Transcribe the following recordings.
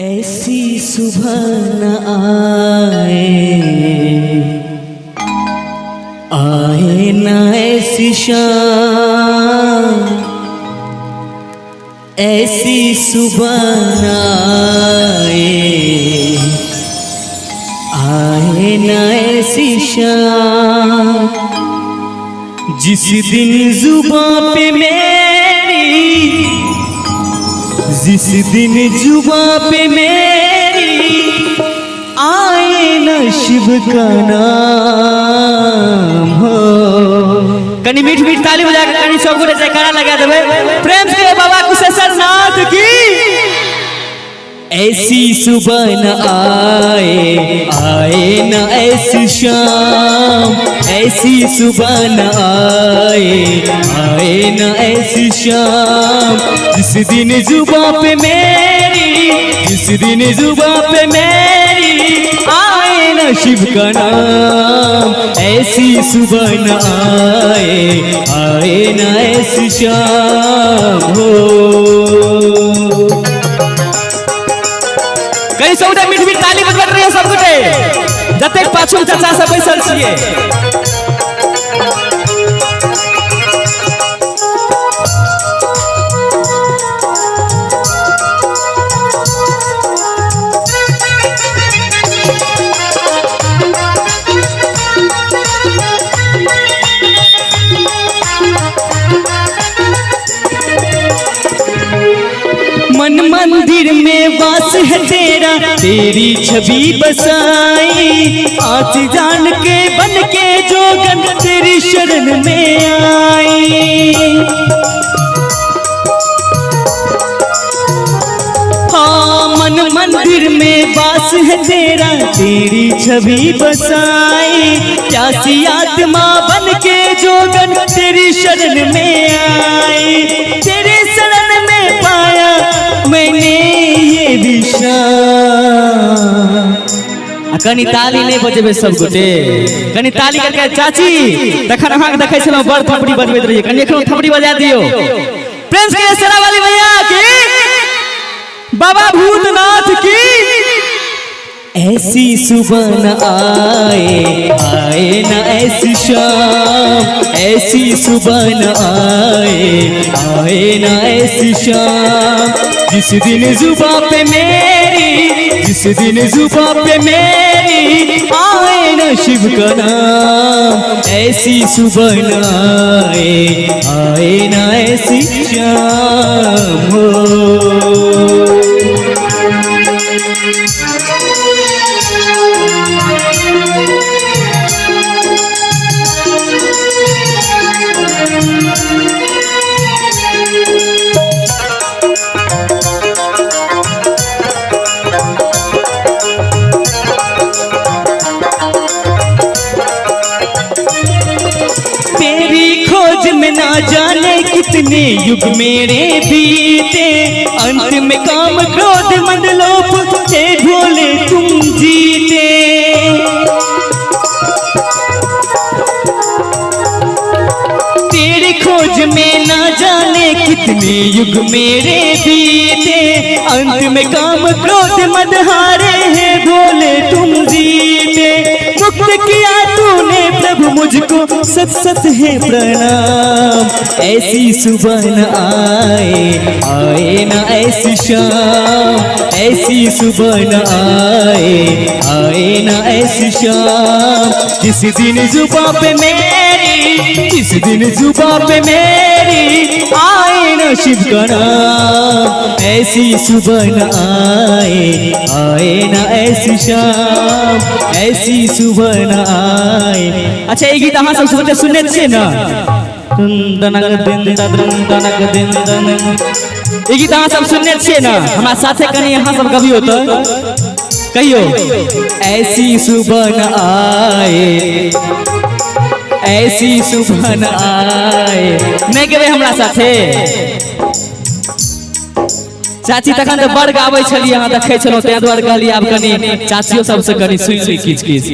ऐसी सुबह न आए न ऐसी शाम, ऐसी सुबह न आए न ऐसी शाम, जिस दिन जुबां पे मेरी, जिस दिन जुबां पे मेरी आए न शिव का नाम हो। कनी मीठ मीठ ताली बजा के कनी सब गोटे जयकारा लगा देवे प्रेम से बाबा कुशेश्वर नाथ की। ऐसी सुबह न आए न ऐसी शाम, ऐसी सुबह न आए न ऐसी शाम, जिस दिन जुबां पे मेरी, जिस दिन जुबां पे मेरी आए न शिव का नाम, ऐसी सुबह न आए न ऐसी शाम हो। कई सौदे मीठ मीठ ताली बजबत रही है सब गोटे जतेक पाछू चाचा सब बैसल छिए। मन मंदिर में वास है तेरा, तेरी छवि बसाई, आज जान के बन के जोगन तेरी शरण में आई। हाँ मन मंदिर में वास है तेरा, तेरी छवि बसाई, प्यासी आत्मा बन के जोगन तेरी शरण में आई। तेरे शरण में पाया मैंने ये विश्राम। कनी ताली नहीं बजेबे सब गोटे, कनी ताली करके चाची तखन अहाँ देखे छलहुँ बड़ थपड़ी बजबैत रहिए, कनी एखनो थपड़ी बजा दियो प्रेम से सेरा वाली मैया की, बाबा भूतनाथ की। ऐसी सुबह न आए न ऐसी शाम, ऐसी सुबह न आए न ऐसी शाम, जिस दिन जुबां पे मेरी, जिस दिन जुबां पे मेरी आए न शिव का नाम, ऐसी सुबह न आए न ऐसी शाम हो। में ना जाने कितने युग मेरे बीते, अंत में काम क्रोध मद लोभ थे भोले तुम जीते। तेरी खोज में ना जाने कितने युग मेरे बीते, अंत में काम क्रोध मद हारे हैं भोले तुम जीते। मुक्त किया तूने प्रभु मुझको सत सत है प्रणाम, ऐसी सुबह न आए न ऐसी शाम, ऐसी सुबह न आए न ऐसी शाम, जिस दिन जुबां पे मेरी, जिस दिन जुबां पे मेरी आए न शिव का नाम, ऐसी सुबह न आए न ऐसी शाम, ऐसी सुबह न आए। अच्छा ये गीत अहाँ सब सुनने छियै ना, ये गीत अहाँ सब सुनने छियै ना, हमारा साथे कनी अहाँ सब गबियो तो कहियो। ऐसी सुबह न ऐसी सुबह न नहीं गेबे हमरा साथे। चाची तखन तो बड़ गाबै छलिए, अहाँ देखै छलहुँ तै दुआरे कहलिए आब कनी चाचियो सबसे कनी सुनि ली किछ किछ,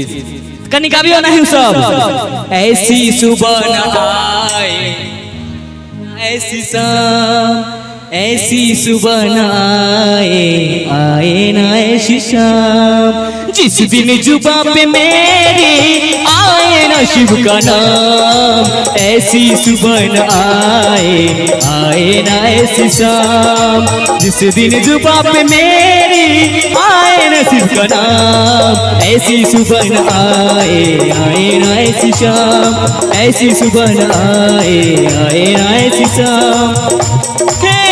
कनी गाबियो नहीं सब। ऐसी सुबह न ऐसी शाम, ऐसी सुबह न आए, आए ना ऐसी शाम, जिस दिन जुबा पे मेरी आए ना शिव का नाम। ऐसी सुबह न आए, आए ना ऐसी शाम, जिस दिन जुबा पे मेरी आए ना शिव का नाम। ऐसी सुबह न आए, आए ना ऐसी शाम, ऐसी सुबह न आए, आए ना ऐसी शाम।